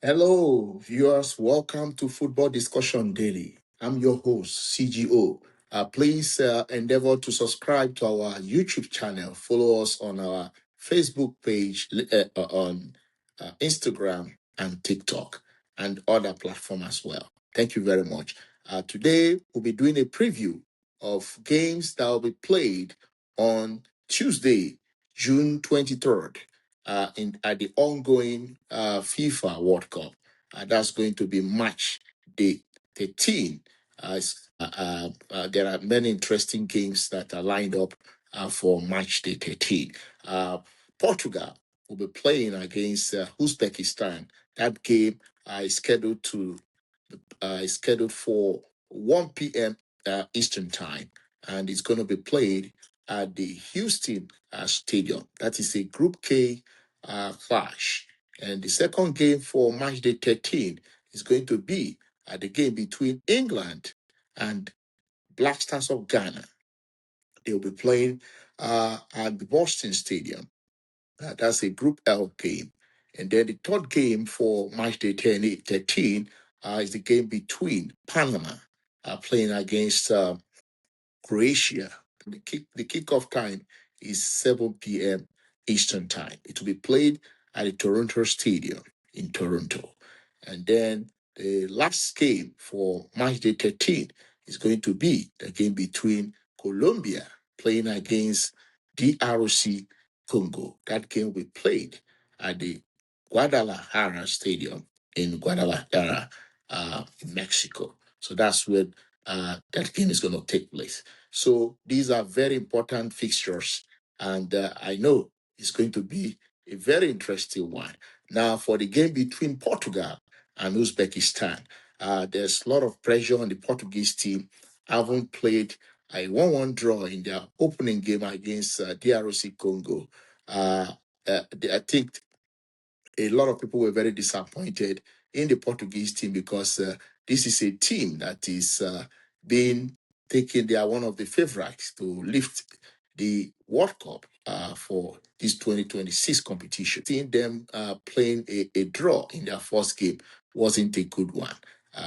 Hello, viewers. Welcome to Football Discussion Daily. I'm your host, CGO. Please endeavor to subscribe to our YouTube channel. Follow us on our Facebook page, on Instagram and TikTok, and other platforms as well. Thank you very much. Today, we'll be doing a preview of games that will be played on Tuesday, June 23rd at the ongoing FIFA World Cup. That's going to be match day 13. There are many interesting games that are lined up for match day 13. Portugal will be playing against Uzbekistan. That game is scheduled for 1 p.m. Eastern time, and it's going to be played at the Houston Stadium. That is a Group K clash. And the second game for match day 13 is going to be the game between England and Black Stars of Ghana. They'll be playing at the Boston Stadium. That's a Group L game. And then the third game for match day 13 is the game between Panama playing against Croatia. The kickoff time is 7 p.m. Eastern time. It will be played at the Toronto Stadium in Toronto. And then the last game for match day 13 is going to be the game between Colombia playing against DRC Congo. That game will be played at the Guadalajara Stadium in Guadalajara, Mexico. So that's where that game is going to take place. So these are very important fixtures, and I know it's going to be a very interesting one. Now, for the game between Portugal and Uzbekistan, there's a lot of pressure on the Portuguese team. Haven't played a 1-1 draw in their opening game against DRC Congo. I think a lot of people were very disappointed in the Portuguese team because this is a team that is being taken. They are one of the favorites to lift the World Cup for this 2026 competition. Seeing them playing a draw in their first game wasn't a good one.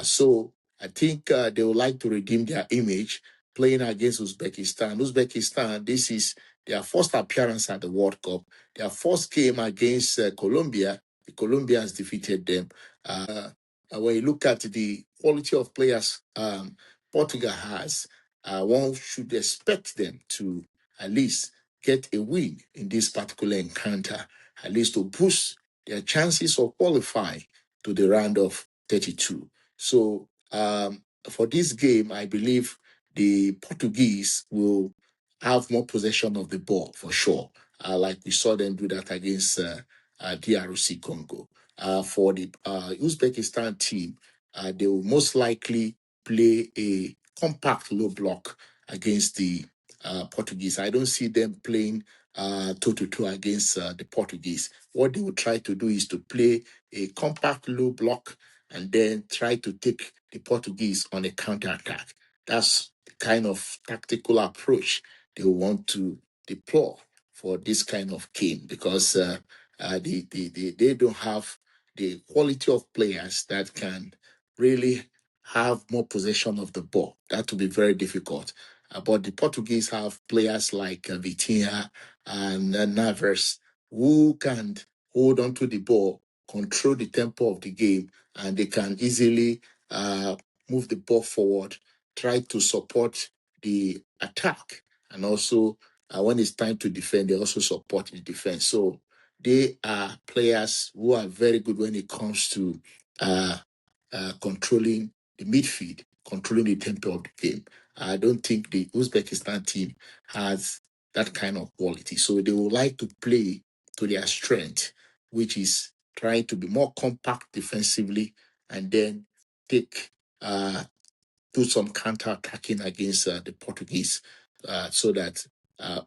So I think they would like to redeem their image playing against Uzbekistan. Uzbekistan, this is their first appearance at the World Cup. Their first game against Colombia, the Colombians defeated them. When you look at the quality of players Portugal has, one should expect them to at least get a win in this particular encounter, at least to boost their chances of qualifying to the round of 32. So for this game, I believe the Portuguese will have more possession of the ball for sure, like we saw them do that against DRC Congo. For the Uzbekistan team, they will most likely play a compact low block against the Portuguese. I don't see them playing toe-to-toe against the Portuguese. What they will try to do is to play a compact low block and then try to take the Portuguese on a counter-attack. That's the kind of tactical approach they want to deploy for this kind of game because they don't have the quality of players that can really have more possession of the ball. That will be very difficult. But the Portuguese have players like Vitinha and Naves who can hold on to the ball, control the tempo of the game, and they can easily move the ball forward, try to support the attack, and also when it's time to defend, they also support the defense. So they are players who are very good when it comes to controlling the midfield, controlling the tempo of the game. I don't think the Uzbekistan team has that kind of quality. So they would like to play to their strength, which is trying to be more compact defensively and then take do some counter attacking against the Portuguese so that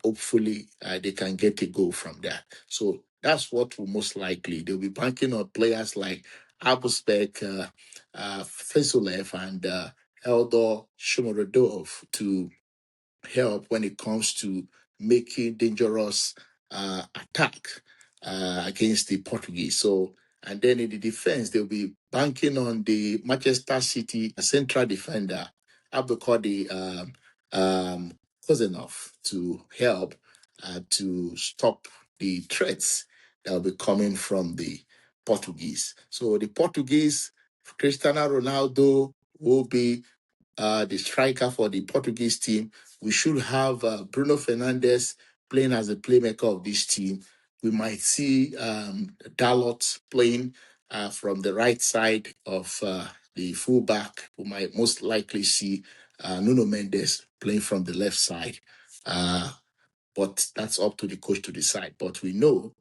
hopefully they can get a goal from there. So that's what will most likely they'll be banking on players like Abusbek, Fesulev, and Eldor Shomorodov to help when it comes to making dangerous attack against the Portuguese. So And then in the defense, they'll be banking on the Manchester City central defender, Abdulkadir Kozenov, to help to stop the threats that will be coming from the Portuguese. So the Portuguese, Cristiano Ronaldo will be the striker for the Portuguese team. We should have Bruno Fernandes playing as the playmaker of this team. We might see Dalot playing from the right side of the fullback. We might most likely see Nuno Mendes playing from the left side. Uh, but that's up to the coach to decide. But we know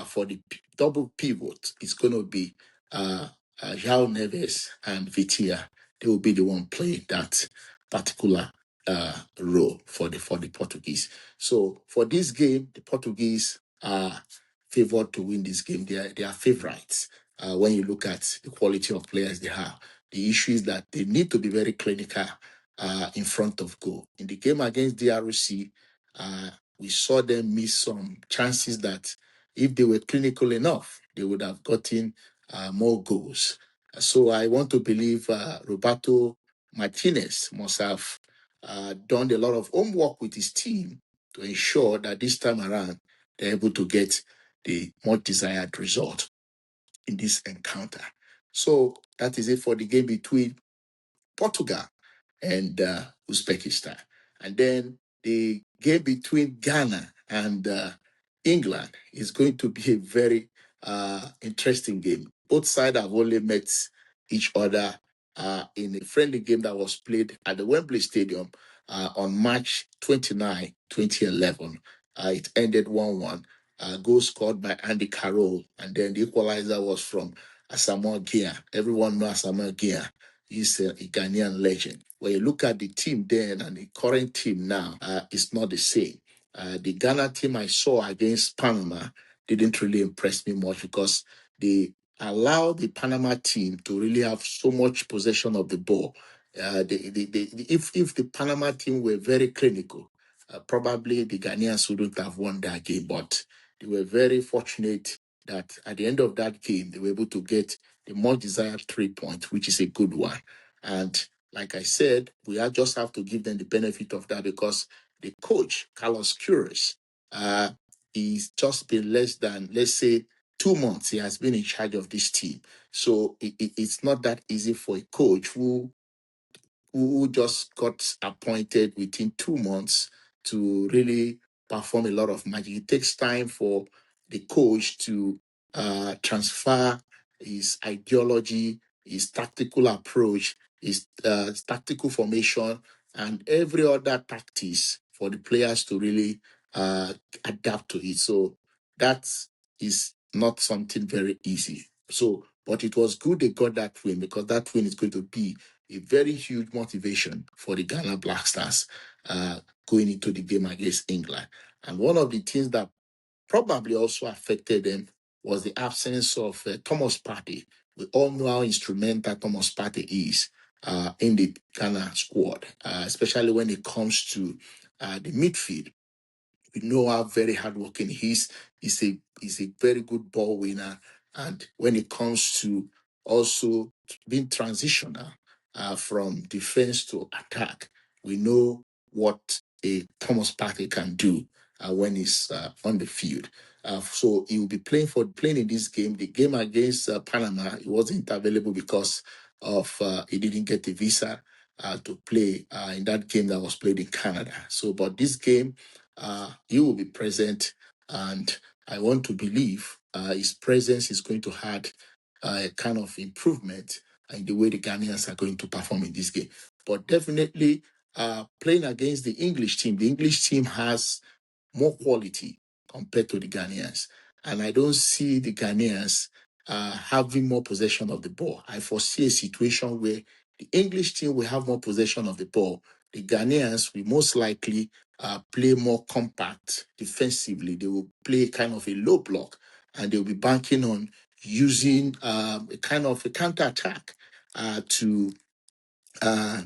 for the double pivot, it's going to be João Neves and Vitia. They will be the one playing that particular role for the Portuguese. So for this game, the Portuguese are favored to win this game. They are favorites when you look at the quality of players they have. The issue is that they need to be very clinical in front of goal. In the game against DRC, we saw them miss some chances that if they were clinical enough, they would have gotten more goals. So I want to believe Roberto Martinez must have done a lot of homework with his team to ensure that this time around they're able to get the more desired result in this encounter. So that is it for the game between Portugal and Uzbekistan. And then the game between Ghana and England is going to be a very interesting game. Both sides have only met each other in a friendly game that was played at the Wembley Stadium on March 29, 2011. It ended 1-1. Goal scored by Andy Carroll, and then the equalizer was from Asamoah Gyan. Everyone knows Asamoah Gyan. He's a Ghanaian legend. When you look at the team then and the current team now, it's not the same. The Ghana team I saw against Panama didn't really impress me much because they allowed the Panama team to really have so much possession of the ball. If the Panama team were very clinical, probably the Ghanaians wouldn't have won that game. But they were very fortunate that at the end of that game, they were able to get the more desired 3 points, which is a good one. And like I said, just have to give them the benefit of that because the coach, Carlos Queiroz, he's just been less than, let's say, 2 months. He has been in charge of this team. So it's not that easy for a coach who just got appointed within 2 months to really perform a lot of magic. It takes time for the coach to transfer his ideology, his tactical approach, his tactical formation, and every other tactics for the players to really adapt to it. So that is not something very easy. So, but it was good they got that win because that win is going to be a very huge motivation for the Ghana Black Stars going into the game against England. And one of the things that probably also affected them was the absence of Thomas Partey. We all know how instrumental Thomas Partey is in the Ghana squad, especially when it comes to the midfield. We know how very hardworking he is. He's a very good ball winner. And when it comes to also being transitional from defense to attack, we know what a Thomas Partey can do when he's on the field. So he will be playing in this game. The game against Panama, he wasn't available because of he didn't get the visa to play in that game that was played in Canada. So, but this game he will be present, and I want to believe his presence is going to add a kind of improvement in the way the Ghanaians are going to perform in this game. But definitely, playing against the English team has more quality compared to the Ghanaians. And I don't see the Ghanaians having more possession of the ball. I foresee a situation where the English team will have more possession of the ball. The Ghanaians will most likely play more compact defensively. They will play kind of a low block and they'll be banking on using a kind of a counter attack to uh,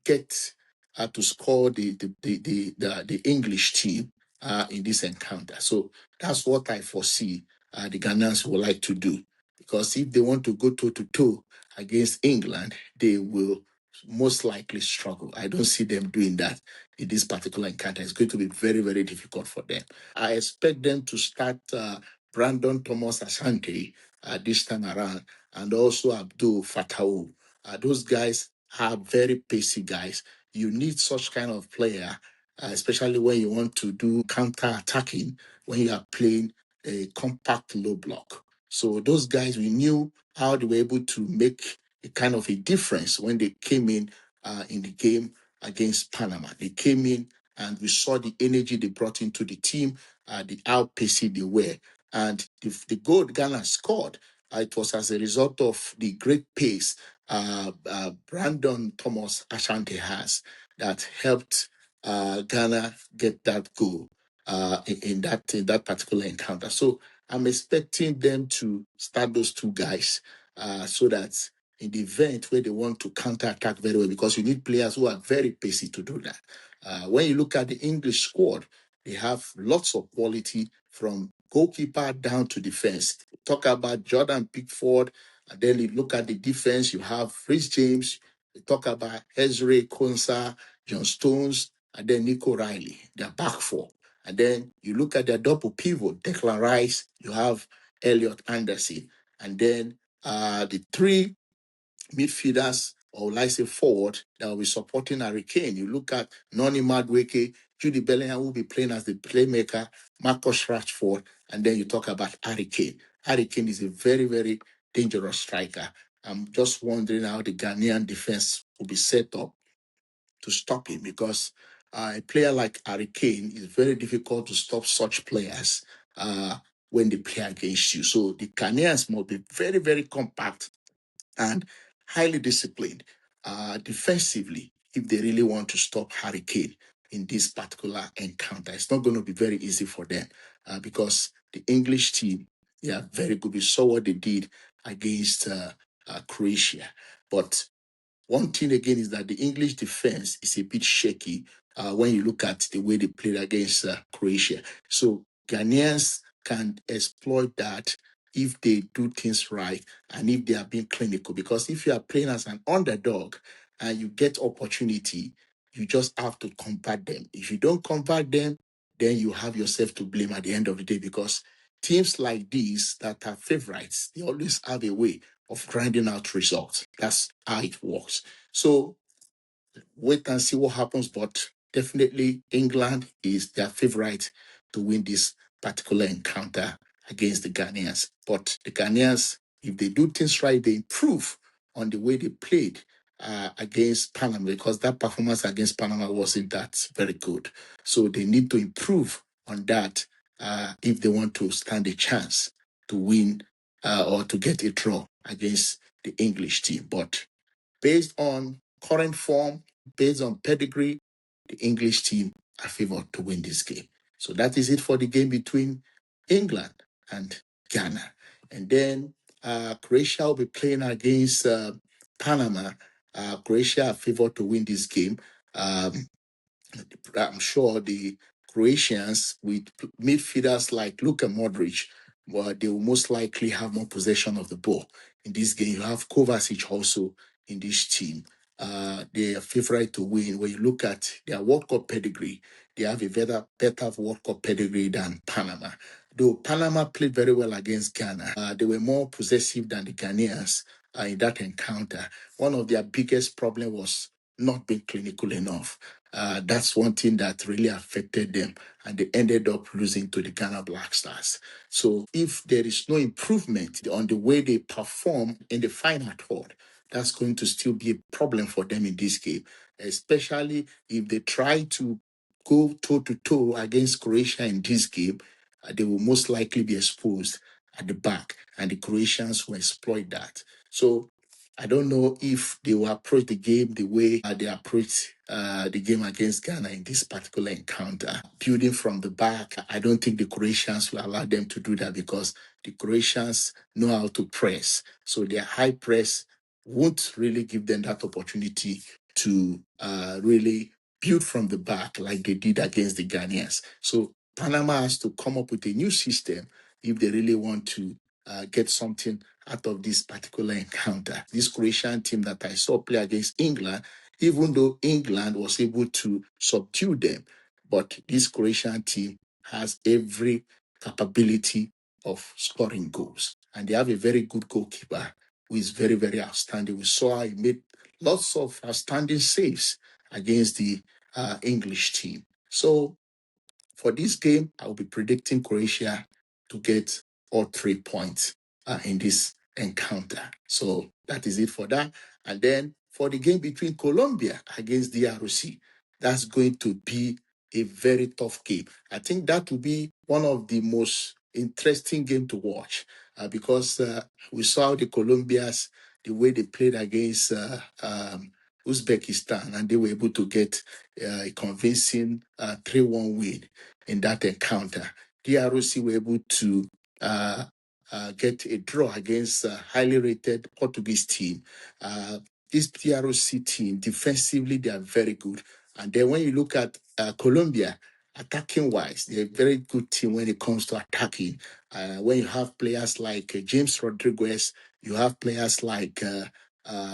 get to score the English team in this encounter. So that's what I foresee the Ghanaians would like to do because if they want to go toe to toe against England, they will most likely struggle. I don't see them doing that in this particular encounter. It's going to be very, very difficult for them. I expect them to start Brandon Thomas Asante this time around, and also Abdul Fatau. Those guys are very pacey guys. You need such kind of player, especially when you want to do counter attacking, when you are playing a compact low block. So those guys, we knew how they were able to make a kind of a difference when they came in the game against Panama. They came in and we saw the energy they brought into the team, the outpacing they were. And the goal Ghana scored, it was as a result of the great pace Brandon Thomas Ashanti has that helped Ghana get that goal in that particular encounter. So I'm expecting them to start those two guys so that in the event where they want to counter attack very well, because you need players who are very pacey to do that. When you look at the English squad, they have lots of quality from goalkeeper down to defense. Talk about Jordan Pickford, and then you look at the defense, you have Rhys James, you talk about Ezra Konsa, John Stones, and then Nico Riley, their back four. And then you look at their double pivot, Declan Rice, you have Elliot Anderson. And then the three midfielders, or let's say forward, that will be supporting Harry Kane. You look at Noni Madweke, Judy Bellingham will be playing as the playmaker, Marcus Rashford, and then you talk about Harry Kane. Harry Kane is a very, very dangerous striker. I'm just wondering how the Ghanaian defense will be set up to stop him, because a player like Harry Kane is very difficult to stop such players when they play against you. So the Ghanaians must be very, very compact and highly disciplined defensively if they really want to stop Harry Kane in this particular encounter. It's not going to be very easy for them because the English team, they are very good. We saw what they did against Croatia. But one thing again is that the English defense is a bit shaky when you look at the way they played against Croatia. So Ghanaians can exploit that if they do things right and if they are being clinical. Because if you are playing as an underdog and you get opportunity, you just have to combat them. If you don't combat them, then you have yourself to blame at the end of the day, because teams like these that are favorites, they always have a way of grinding out results. That's how it works. So wait and see what happens, but definitely England is their favorite to win this particular encounter against the Ghanaians. But the Ghanaians, if they do things right, they improve on the way they played against Panama, because that performance against Panama wasn't that very good. So they need to improve on that if they want to stand a chance to win or to get a draw against the English team. But based on current form, based on pedigree, the English team are favored to win this game. So that is it for the game between England and Ghana. And then Croatia will be playing against Panama. Croatia are favored to win this game. Um, I'm sure the Croatians with midfielders like Luka Modric, well, they will most likely have more possession of the ball. In this game, you have Kovacic also in this team. They are favorite to win. When you look at their World Cup pedigree, they have a better World Cup pedigree than Panama. Though Panama played very well against Ghana, they were more possessive than the Ghanaians in that encounter. One of their biggest problem was not being clinical enough. That's one thing that really affected them, and they ended up losing to the Ghana Black Stars. So if there is no improvement on the way they perform in the final third, that's going to still be a problem for them in this game, especially if they try to go toe to toe against Croatia in this game. They will most likely be exposed at the back, and the Croatians will exploit that. So I don't know if they will approach the game the way they approached the game against Ghana in this particular encounter. Building from the back, I don't think the Croatians will allow them to do that, because the Croatians know how to press. So their high press won't really give them that opportunity to really build from the back like they did against the Ghanaians. So Panama has to come up with a new system if they really want to get something out of this particular encounter. This Croatian team that I saw play against England, even though England was able to subdue them, but this Croatian team has every capability of scoring goals. And they have a very good goalkeeper who is very, very outstanding. We saw he made lots of outstanding saves against the English team. So for this game, I will be predicting Croatia to get all 3 points in this encounter. So that is it for that. And then for the game between Colombia against DRC, that's going to be a very tough game. I think that will be one of the most interesting game to watch because we saw the Colombians, the way they played against Uzbekistan, and they were able to get a convincing 3-1 win in that encounter. DRC were able to get a draw against a highly rated Portuguese team. This DRC team, defensively, they are very good. And then when you look at Colombia, attacking wise, they're a very good team when it comes to attacking. When you have players like James Rodriguez, you have players like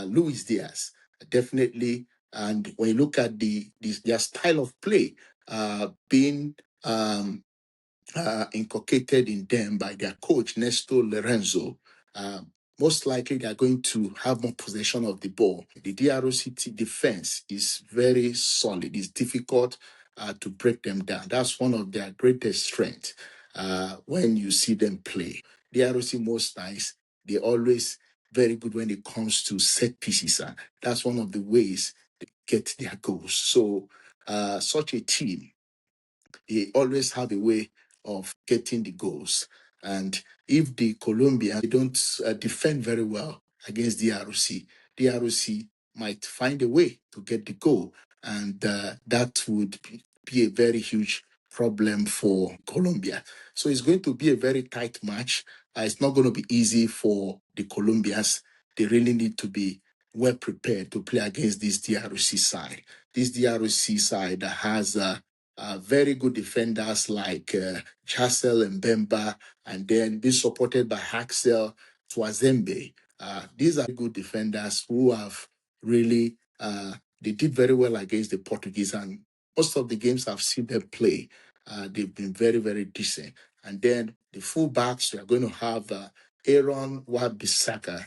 Luis Diaz, definitely. And when you look at their style of play, being inculcated in them by their coach, Nestor Lorenzo, uh, most likely they are going to have more possession of the ball. The DROC defense is very solid. It's difficult to break them down. That's one of their greatest strengths when you see them play. DROC most times, they always very good when it comes to set pieces. That's one of the ways they get their goals. So such a team, they always have a way of getting the goals. And if the Colombians don't defend very well against DRC, DRC might find a way to get the goal. And that would be a very huge problem for Colombia. So it's going to be a very tight match. It's not going to be easy for the Colombians. They really need to be well prepared to play against this DRC side. This DRC side has very good defenders like Chancel and Bemba, and then be supported by Haxel Twazembe. These are good defenders who have really, they did very well against the Portuguese, and most of the games I've seen them play, they've been very, very decent. And then the fullbacks, we are going to have Aaron Wan-Bissaka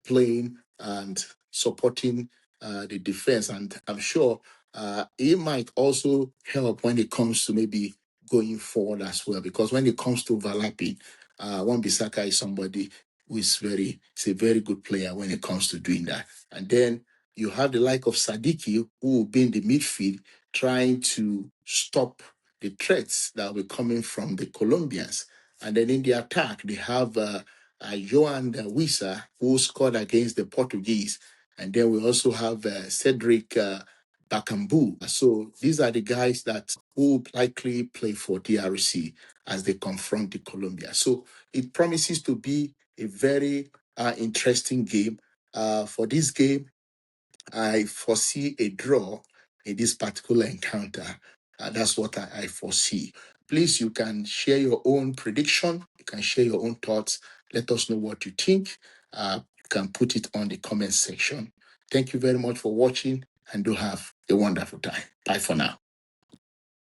playing and supporting the defense. And I'm sure it might also help when it comes to maybe going forward as well, because when it comes to overlapping, Wan Bissaka is somebody who is a very good player when it comes to doing that. And then you have the like of Sadiki, who will be in the midfield trying to stop the threats that will be coming from the Colombians. And then in the attack, they have Joan Wissa, who scored against the Portuguese. And then we also have Cedric Bakambu. So these are the guys that will likely play for DRC as they confront the Colombia. So it promises to be a very interesting game. For this game, I foresee a draw in this particular encounter. That's what I foresee. Please, you can share your own prediction. You can share your own thoughts. Let us know what you think. You can put it on the comment section. Thank you very much for watching and do have a wonderful time. Bye for now.